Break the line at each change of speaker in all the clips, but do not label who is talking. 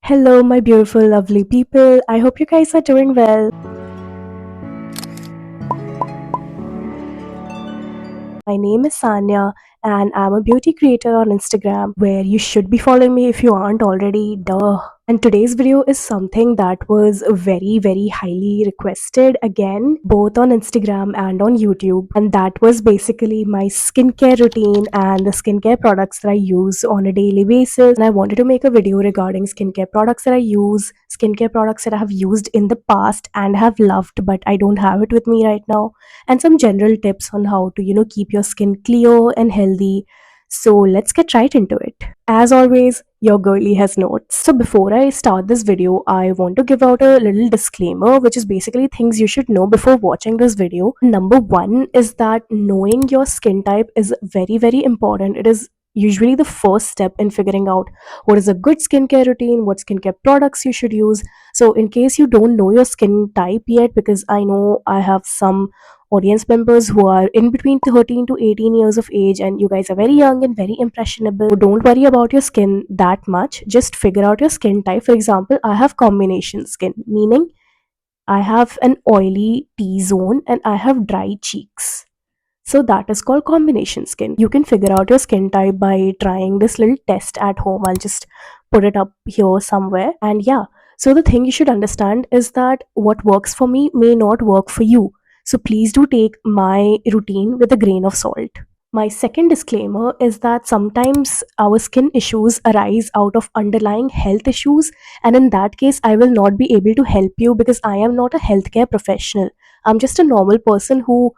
Hello, my beautiful, lovely people. I hope you guys are doing well. My name is Sanya, and I'm a beauty creator on Instagram, where you should be following me if you aren't already. Duh. And today's video is something that was very, very highly requested again, both on Instagram and on YouTube. And that was basically my skincare routine and the skincare products that I use on a daily basis. And I wanted to make a video regarding skincare products that I use, skincare products that I have used in the past and have loved, but I don't have it with me right now, and some general tips on how to keep your skin clear and healthy. So let's get right into it. As always, your girly has notes. So before I start this video, I want to give out a little disclaimer, which is basically things you should know before watching this video. Number one is that knowing your skin type is very, very important. It is usually the first step in figuring out what is a good skincare routine, what skincare products you should use. So in case you don't know your skin type yet, because I know I have some audience members who are in between 13 to 18 years of age, and you guys are very young and very impressionable. So don't worry about your skin that much. Just figure out your skin type. For example, I have combination skin, meaning I have an oily T zone and I have dry cheeks. So that is called combination skin. You can figure out your skin type by trying this little test at home. I'll just put it up here somewhere. And yeah, so the thing you should understand is that what works for me may not work for you. So please do take my routine with a grain of salt. My second disclaimer is that sometimes our skin issues arise out of underlying health issues, and in that case, I will not be able to help you because I am not a healthcare professional. I'm just a normal person who,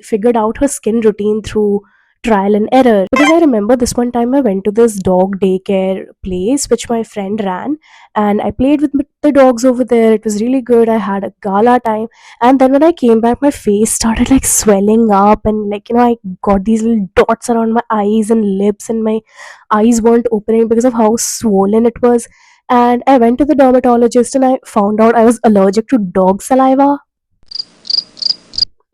figured out her skin routine through trial and error. Because I remember this one time I went to this dog daycare place which my friend ran, and I played with the dogs over there. It was really good. I had a gala time, and then when I came back, my face started like swelling up, and I got these little dots around my eyes and lips, and my eyes weren't opening because of how swollen it was. And I went to the dermatologist and I found out I was allergic to dog saliva.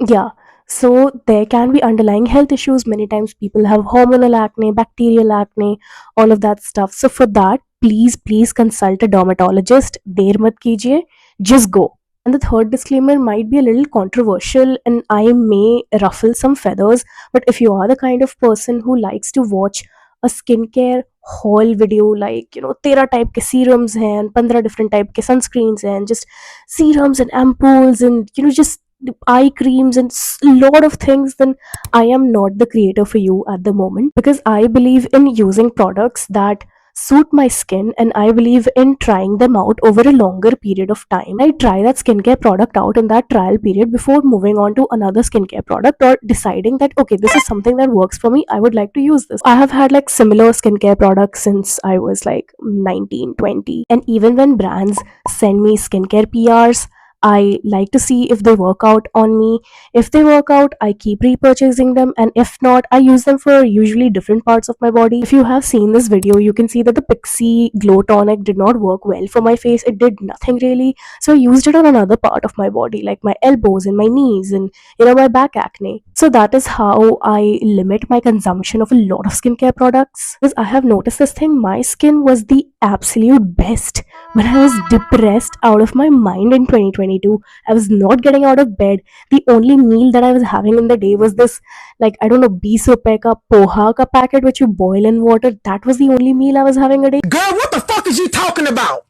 Yeah. So there can be underlying health issues. Many times people have hormonal acne, bacterial acne, all of that stuff. So for that, please consult a dermatologist. Der mat kijiye, just go. And the third disclaimer might be a little controversial and I may ruffle some feathers, but if you are the kind of person who likes to watch a skincare haul video, like 13 type के serums हैं and 15 different type के sunscreens हैं and just serums and ampoules and just eye creams and lot of things, then I am not the creator for you at the moment, because I believe in using products that suit my skin and I believe in trying them out over a longer period of time. I try that skincare product out in that trial period before moving on to another skincare product or deciding that okay, this is something that works for me, I would like to use this. I have had like similar skincare products since I was like 19, 20, and even when brands send me skincare PRs, I like to see if they work out on me. If they work out, I keep repurchasing them, and if not, I use them for usually different parts of my body. If you have seen this video, you can see that the Pixie Glow Tonic did not work well for my face. It did nothing really. So I used it on another part of my body, like my elbows and my knees and my back acne. So that is how I limit my consumption of a lot of skincare products. Because I have noticed this thing, my skin was the absolute best when I was depressed out of my mind in 2022. I was not getting out of bed. The only meal that I was having in the day was this, like, I don't know, 20 rupees ka poha ka packet which you boil in water. That was the only meal I was having a day.
Girl, what the fuck is you talking about?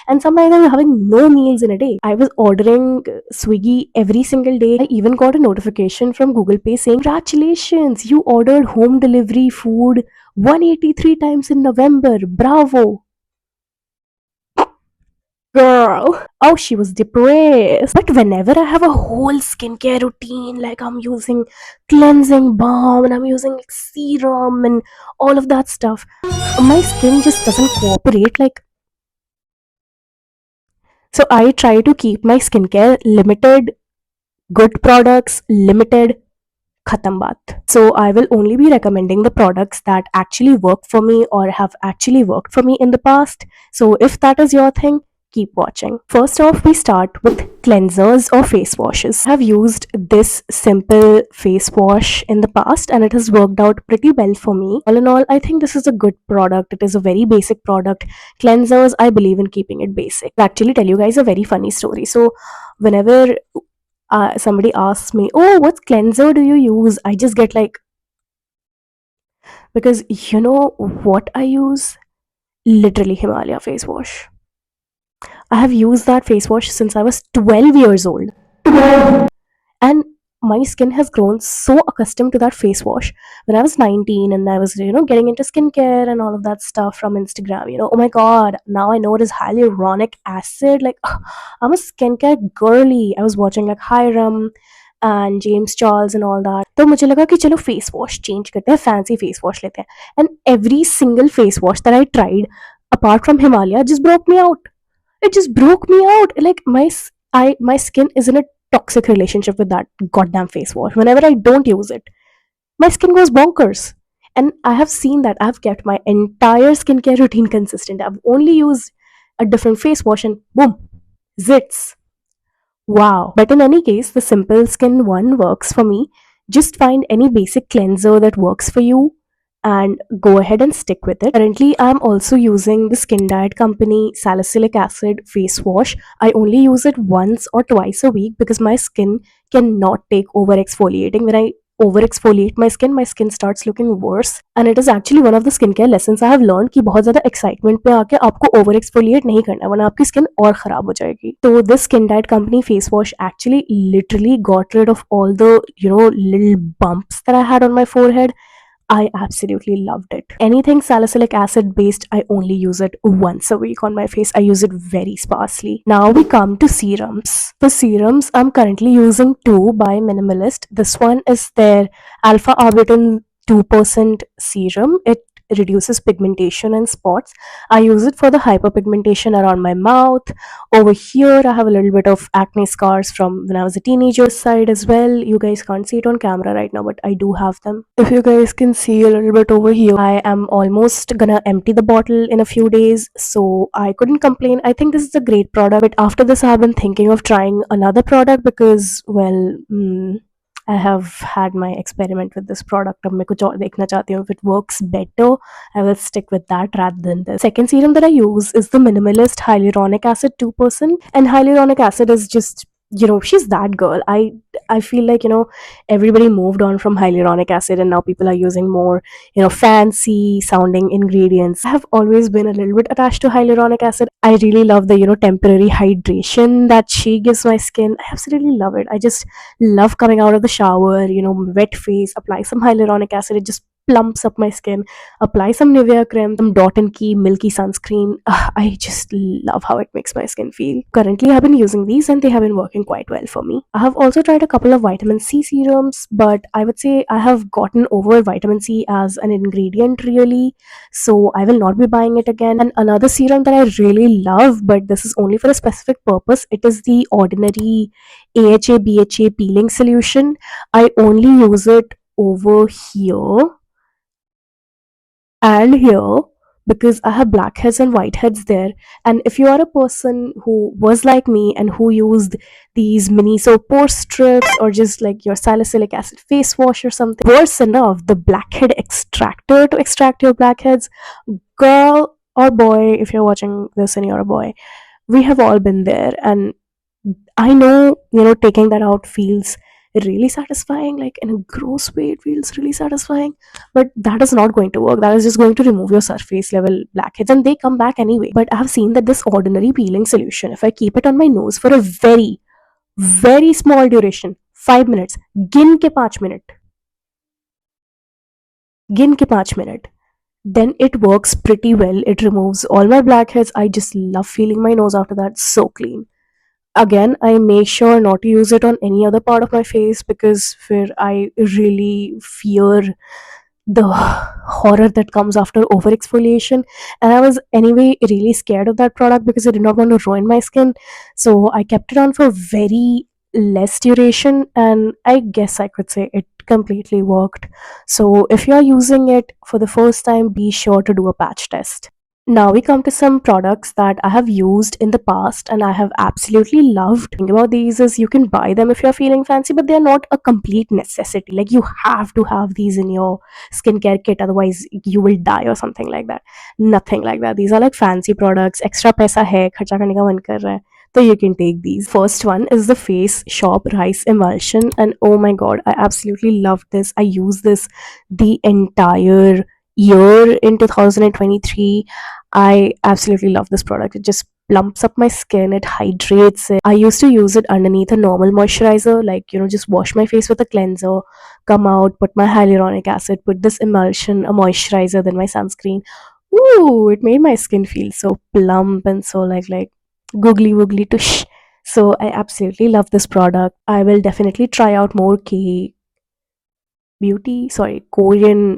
And sometimes I was having no meals in a day. I was ordering Swiggy every single day. I even got a notification from Google Pay saying, "Congratulations, you ordered home delivery food 183 times in November. Bravo." Girl, oh, she was depressed. But whenever I have a whole skincare routine, like I'm using cleansing balm and I'm using like serum and all of that stuff, my skin just doesn't cooperate. Like, so I try to keep my skincare limited, good products, limited, khatam baat. So I will only be recommending the products that actually work for me or have actually worked for me in the past. So if that is your thing, Keep watching. First off, we start with cleansers or face washes. I have used this simple face wash in the past and it has worked out pretty well for me. All in all, I think this is a good product. It is a very basic product. Cleansers, I believe in keeping it basic. I'll actually tell you guys a very funny story. So, whenever somebody asks me, "Oh, what cleanser do you use?" I just get like, because you know what I use? Literally Himalaya face wash. I have used that face wash since I was 12 years old. And my skin has grown so accustomed to that face wash. When I was 19 and I was, getting into skincare and all of that stuff from Instagram, oh my god, now I know it is hyaluronic acid. Like, I'm a skincare girly. I was watching like Hiram and James Charles and all that. तो मुझे लगा कि चलो face wash change करते हैं, fancy face wash लेते हैं. And every single phase wash that I tried apart from Himalaya just broke me out. It just broke me out. Like my skin is in a toxic relationship with that goddamn face wash. Whenever I don't use it, my skin goes bonkers. And I have seen that. I've kept my entire skincare routine consistent. I've only used a different face wash and boom, zits. Wow. But in any case, the simple skin one works for me. Just find any basic cleanser that works for you and go ahead and stick with it. Currently, I'm also using the Skin Diet Company salicylic acid face wash. I only use it once or twice a week because my skin cannot take over exfoliating. When I over exfoliate my skin starts looking worse. And it is actually one of the skincare lessons I have learned कि बहुत ज़्यादा excitement पे आके आपको over exfoliate नहीं करना है वरना आपकी skin और ख़राब हो जाएगी. तो this Skin Diet Company face wash actually literally got rid of all the little bumps that I had on my forehead. I absolutely loved it. Anything salicylic acid based, I only use it once a week on my face. I use it very sparsely. Now we come to serums. For serums, I'm currently using two by Minimalist. This one is their Alpha Arbutin 2% serum. It reduces pigmentation and spots. I use it for the hyperpigmentation around my mouth. Over here, I have a little bit of acne scars from when I was a teenager side as well. You guys can't see it on camera right now, but I do have them. If you guys can see a little bit over here, I am almost gonna empty the bottle in a few days, so I couldn't complain. I think this is a great product, but after this, I've been thinking of trying another product because, well, I have had my experiment with this product. अब मैं कुछ और देखना चाहती हूँ. If it works better, I will stick with that rather than this. Second serum that I use is the Minimalist Hyaluronic Acid 2%. And hyaluronic acid is just, she's that girl. I feel like, everybody moved on from hyaluronic acid and now people are using more, fancy sounding ingredients. I have always been a little bit attached to hyaluronic acid. I really love the, temporary hydration that she gives my skin. I absolutely love it. I just love coming out of the shower, wet face, apply some hyaluronic acid. It just plumps up my skin. Apply some Nivea cream, some Dot and Key milky sunscreen. I just love how it makes my skin feel. Currently, I've been using these and they have been working quite well for me. I have also tried a couple of vitamin C serums, but I would say I have gotten over vitamin C as an ingredient really, so I will not be buying it again. And another serum that I really love, but this is only for a specific purpose, it is the Ordinary AHA BHA peeling solution. I only use it over here and here because I have blackheads and whiteheads there. And if you are a person who was like me and who used these mini soap pore strips or just like your salicylic acid face wash or something, worse enough, the blackhead extractor to extract your blackheads, girl or boy, if you're watching this and you're a boy, we have all been there. And I know, taking that out feels really satisfying, like in a gross way, it feels really satisfying. But that is not going to work. That is just going to remove your surface level blackheads and they come back anyway. But I have seen that this ordinary peeling solution, if I keep it on my nose for a very, very small duration, 5 minutes, गिन के 5 minute, गिन के 5 minute, then it works pretty well. It removes all my blackheads. I just love feeling my nose after that. So clean. Again, I make sure not to use it on any other part of my face because I really fear the horror that comes after over exfoliation. And I was anyway really scared of that product because I did not want to ruin my skin, so I kept it on for very less duration, and I guess I could say it completely worked. So if you are using it for the first time, be sure to do a patch test. Now we come to some products that I have used in the past and I have absolutely loved. The thing about these is you can buy them if you're feeling fancy, but they're not a complete necessity. Like you have to have these in your skincare kit, otherwise you will die or something like that. Nothing like that. These are like fancy products. Extra paisa hai, kharcha karne ka man kar raha hai. So you can take these. First one is the Face Shop Rice Emulsion, and oh my god, I absolutely love this. I use this the entire year in 2023. I absolutely love this product. It just plumps up my skin, it hydrates it. I used to use it underneath a normal moisturizer, like, just wash my face with a cleanser, come out, put my hyaluronic acid, put this emulsion, a moisturizer, then my sunscreen. Ooh, it made my skin feel so plump and so like googly woogly tush. So I absolutely love this product. I will definitely try out more Korean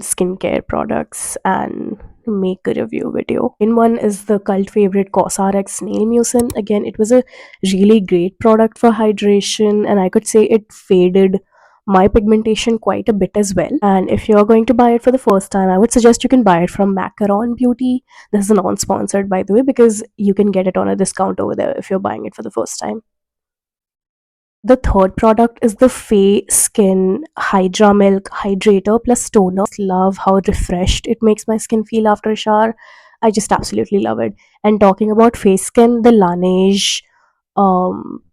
skincare products and make a review video. In one is the cult favorite Cosrx Nail Mucin. Again, it was a really great product for hydration, and I could say it faded my pigmentation quite a bit as well. And if you're going to buy it for the first time, I would suggest you can buy it from Macaron Beauty. This is non-sponsored, by the way, because you can get it on a discount over there if you're buying it for the first time. The third product is the Fay Skin Hydra Milk Hydrator plus Toner. Love how refreshed it makes my skin feel after a shower. I just absolutely love it. And talking about face skin, the Laneige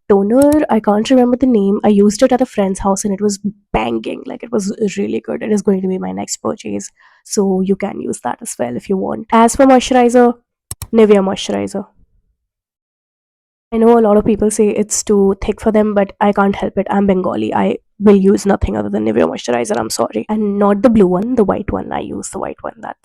toner, I can't remember the name. I used it at a friend's house and it was banging. Like it was really good. It is going to be my next purchase. So you can use that as well if you want. As for moisturizer, Nivea moisturizer. I know a lot of people say it's too thick for them, but I can't help it. I'm Bengali. I will use nothing other than Nivea moisturizer. I'm sorry. And not the blue one, the white one. I use the white one. That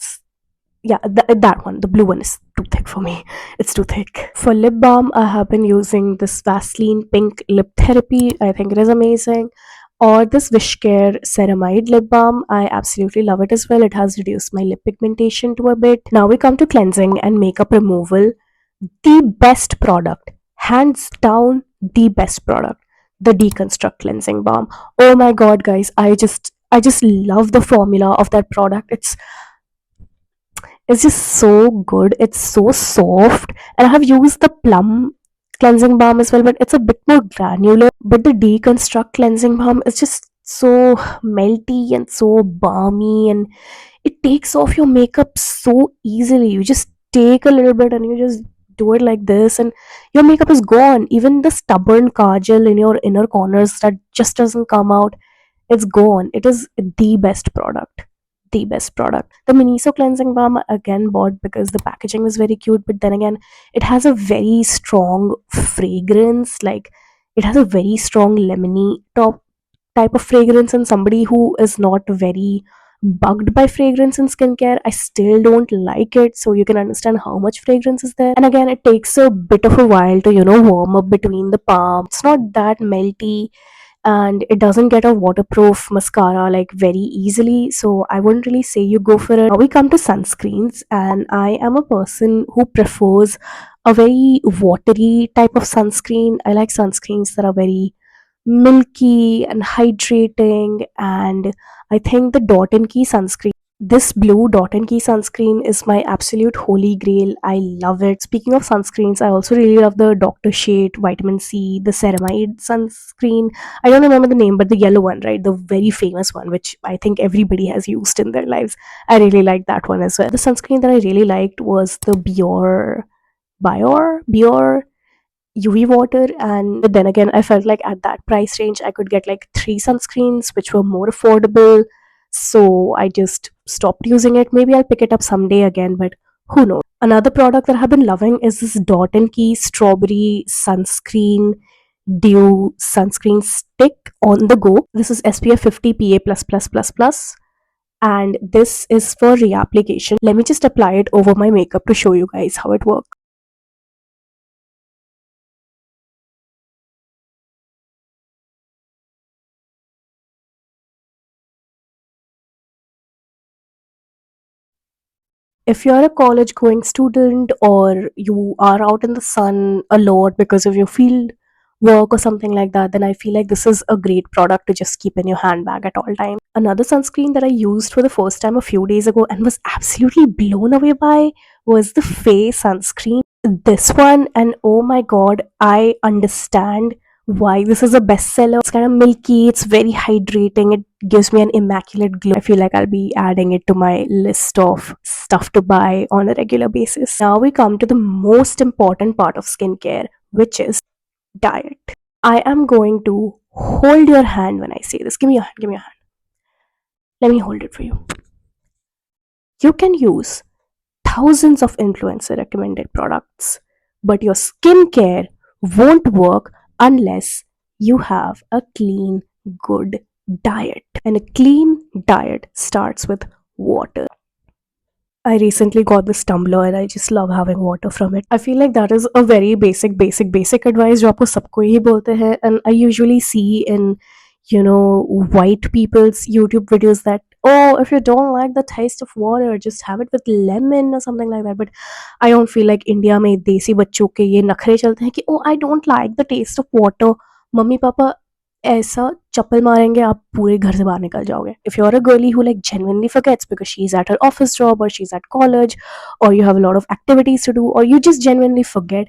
one. The blue one is too thick for me. It's too thick. For lip balm, I have been using this Vaseline Pink Lip Therapy. I think it is amazing. Or this Wishcare Ceramide Lip Balm. I absolutely love it as well. It has reduced my lip pigmentation to a bit. Now we come to cleansing and makeup removal. The best product, hands down, the best product, the Deconstruct Cleansing Balm. Oh my god, guys, I just love the formula of that product. It's just so good. It's so soft. And I have used the Plum cleansing balm as well, but it's a bit more granular. But the Deconstruct cleansing balm is just so melty and so balmy, and it takes off your makeup so easily. You just take a little bit and you just do it like this, and your makeup is gone. Even the stubborn kajal in your inner corners that just doesn't come out, it's gone. It is the best product. The best product. The Miniso cleansing balm I again bought because the packaging was very cute, but then again, it has a very strong fragrance. Like it has a very strong lemony top type of fragrance, and somebody who is not very bugged by fragrance in skincare, I still don't like it. So you can understand how much fragrance is there. And again, it takes a bit of a while to warm up between the palm. It's not that melty, and it doesn't get a waterproof mascara like very easily, so I wouldn't really say you go for it. Now we come to sunscreens, and I am a person who prefers a very watery type of sunscreen. I like sunscreens that are very milky and hydrating, and I think the Dot and Key sunscreen, this blue Dot and Key sunscreen, is my absolute holy grail. I love it. Speaking of sunscreens, I also really love the Dr. Shade Vitamin C, the ceramide sunscreen. I don't remember the name, but the yellow one, right? The very famous one, which I think everybody has used in their lives. I really like that one as well. The sunscreen that I really liked was the Bior UV water, and then again, I felt like at that price range I could get like three sunscreens which were more affordable, so I just stopped using it. Maybe I'll pick it up someday again, but who knows. Another product that I've been loving is this Dot and Key Strawberry Sunscreen Dew Sunscreen Stick on the go. This is SPF 50 PA++++, and this is for reapplication. Let me just apply it over my makeup to show you guys how it works. If you're a college going student or you are out in the sun a lot because of your field work or something like that, then I feel like this is a great product to just keep in your handbag at all times. Another sunscreen that I used for the first time a few days ago and was absolutely blown away by was the face sunscreen. This one, and oh my god, I understand why this is a bestseller. It's kind of milky, it's very hydrating, it gives me an immaculate glow. I feel like I'll be adding it to my list of stuff to buy on a regular basis. Now we come to the most important part of skincare, which is diet. I am going to hold your hand when I say this. Give me your hand, give me your hand. Let me hold it for you. You can use thousands of influencer recommended products, but your skincare won't work unless you have a clean, good diet. And a clean diet starts with water. I recently got this tumbler and I just love having water from it. I feel like that is a very basic advice जो आपको सबको ही बोलते हैं, and I usually see in white people's YouTube videos that, oh, if you don't like the taste of water, just have it with lemon or something like that. But I don't feel like India में देसी बच्चों के ये नखरे चलते हैं कि oh, I don't like the taste of water. Mummy papa ऐसा चप्पल मारेंगे आप पूरे घर से बाहर निकल जाओगे. If you're a girly who like genuinely forgets because she's at her office job or she's at college or you have a lot of activities to do or you just genuinely forget,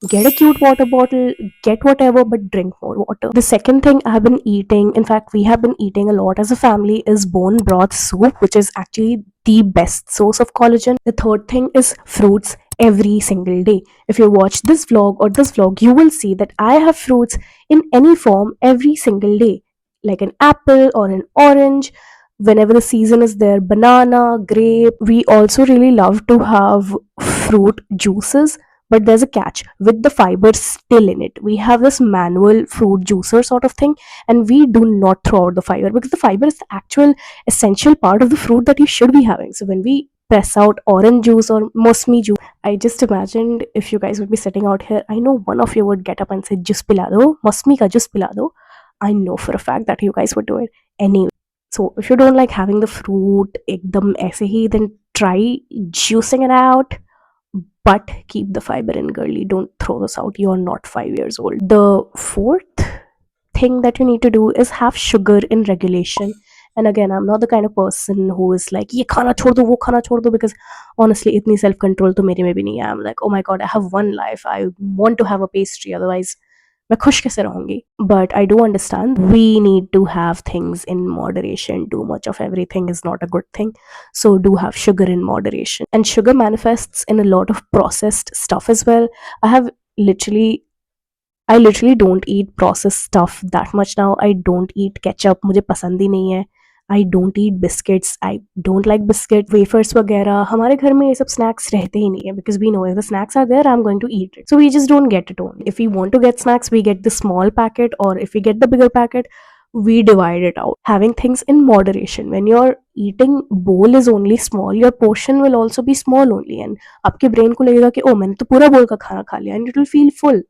get a cute water bottle, get whatever, but drink more water. The second thing I've been eating, in fact we have been eating a lot as a family, is bone broth soup, which is actually the best source of collagen. The third thing is fruits every single day. If you watch this vlog or this vlog, you will see that I have fruits in any form every single day, like an apple or an orange. Whenever the season is there, banana, grape. We also really love to have fruit juices, but there's a catch with the fiber still in it. We have this manual fruit juicer sort of thing, and we do not throw out the fiber because the fiber is the actual essential part of the fruit that you should be having. So when we press out orange juice or mosmi juice, I just imagined if you guys would be sitting out here, I know one of you would get up and say, Jus pila do, mosmi ka jus pila do. I know for a fact that you guys would do it anyway. So if you don't like having the fruit ekdam aise hi, then try juicing it out, but keep the fiber in, girly. Don't throw this out. You're not 5 years old. The fourth thing that you need to do is have sugar in regulation. And again, I'm not the kind of person who is like, ye khana chhod do, wo khana chhod do, because honestly, itni self control to mere mein bhi nahi hai. I'm like, oh my god, I have one life. I want to have a pastry, otherwise मैं खुश कैसे रहूंगी. But I do understand we need to have things in moderation. Too much of everything is not a good thing, so do have sugar in moderation. And sugar manifests in a lot of processed stuff as well. I have literally I literally don't eat processed stuff that much now. I don't eat ketchup, मुझे पसंद ही नहीं है. I don't eat biscuits. I don't like biscuit, wafers वगैरह. हमारे घर में ये सब snacks रहते ही नहीं है because we know if the snacks are there, I'm going to eat it. So we just don't get it only. If we want to get snacks, we get the small packet, or if we get the bigger packet, we divide it out. Having things in moderation. When your eating bowl is only small, your portion will also be small only, and आपके brain को लगेगा कि oh मैंने तो पूरा bowl का खाना खा लिया, and it will feel full.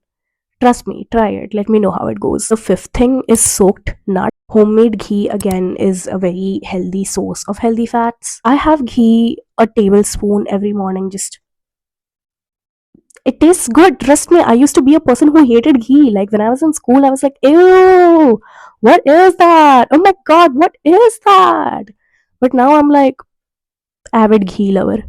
Trust me, try it. Let me know how it goes. The fifth thing is soaked nut. Homemade ghee again is a very healthy source of healthy fats. I have ghee a tablespoon every morning. Just it tastes good. Trust me, I used to be a person who hated ghee. Like when I was in school, I was like, ew, what is that? Oh my god, what is that? But now I'm like avid ghee lover.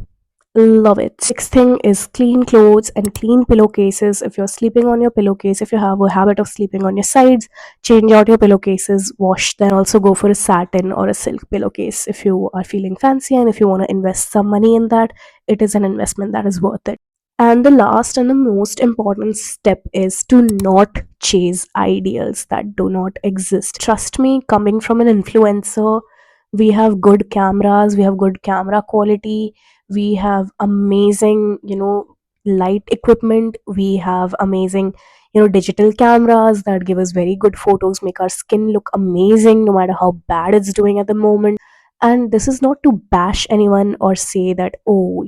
Love it. Sixth thing is clean clothes and clean pillowcases. If you're sleeping on your pillowcase, if you have a habit of sleeping on your sides, change out your pillowcases, wash them. Also go for a satin or a silk pillowcase if you are feeling fancy, and if you want to invest some money in that, it is an investment that is worth it. And the last and the most important step is to not chase ideals that do not exist. Trust me, coming from an influencer, we have good cameras, we have good camera quality, we have amazing, light equipment, we have amazing, digital cameras that give us very good photos, make our skin look amazing no matter how bad it's doing at the moment. And this is not to bash anyone or say that, oh,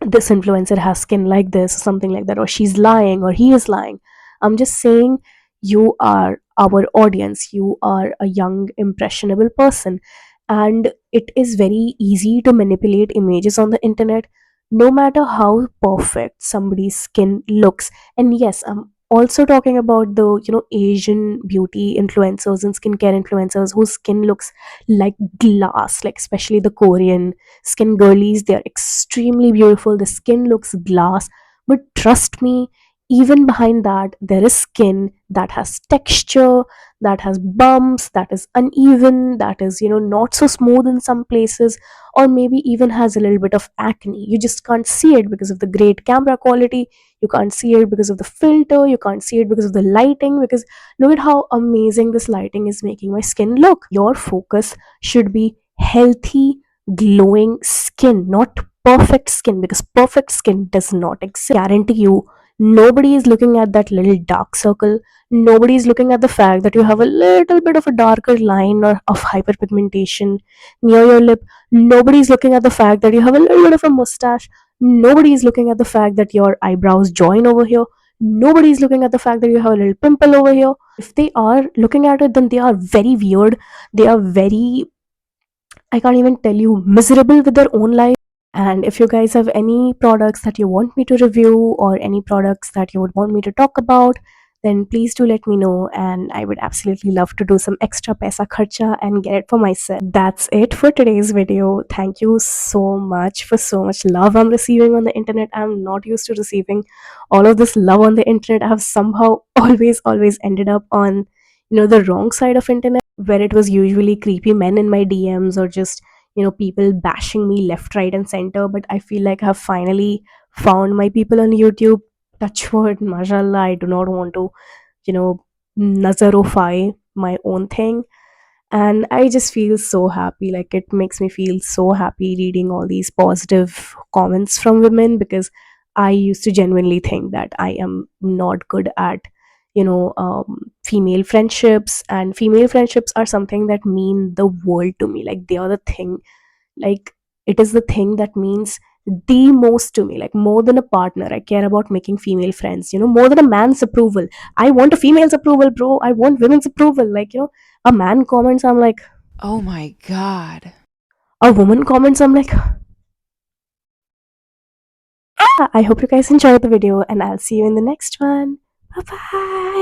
this influencer has skin like this, something like that, or she's lying or he is lying. I'm just saying, you are our audience, you are a young impressionable person, and it is very easy to manipulate images on the internet no matter how perfect somebody's skin looks. And yes, Also talking about the Asian beauty influencers and skincare influencers whose skin looks like glass, like especially the Korean skin girlies. They're extremely beautiful, the skin looks glass. But trust me, even behind that there is skin that has texture, that has bumps, that is uneven, that is not so smooth in some places, or maybe even has a little bit of acne. You just can't see it because of the great camera quality, you can't see it because of the filter, you can't see it because of the lighting, because look at how amazing this lighting is making my skin look. Your focus should be healthy, glowing skin, not perfect skin, because perfect skin does not exist. Guarantee you, nobody is looking at that little dark circle, nobody is looking at the fact that you have a little bit of a darker line or of hyperpigmentation near your lip, nobody is looking at the fact that you have a little bit of a mustache, nobody is looking at the fact that your eyebrows join over here, nobody is looking at the fact that you have a little pimple over here. If they are looking at it, then they are very weird, they are very, I can't even tell you, miserable with their own life. And if you guys have any products that you want me to review or any products that you would want me to talk about, then please do let me know, and I would absolutely love to do some extra paisa kharcha and get it for myself. That's it for today's video. Thank you so much for so much love I'm receiving on the internet. I'm not used to receiving all of this love on the internet. I have somehow always ended up on the wrong side of internet, where it was usually creepy men in my DMs or just people bashing me left, right, and center. But I feel like I have finally found my people on YouTube. Touch wood, mashallah. I do not want to, you know, nazarify my own thing. And I just feel so happy. Like, it makes me feel so happy reading all these positive comments from women, because I used to genuinely think that I am not good at female friendships, and female friendships are something that mean the world to me. Like, they are the thing, like, it is the thing that means the most to me. Like, more than a partner, I care about making female friends, more than a man's approval. I want a female's approval, bro. I want women's approval. Like, a man comments, I'm like,
Oh my god.
a woman comments, I'm like, ah. I hope you guys enjoyed the video, and I'll see you in the next one. Bye bye.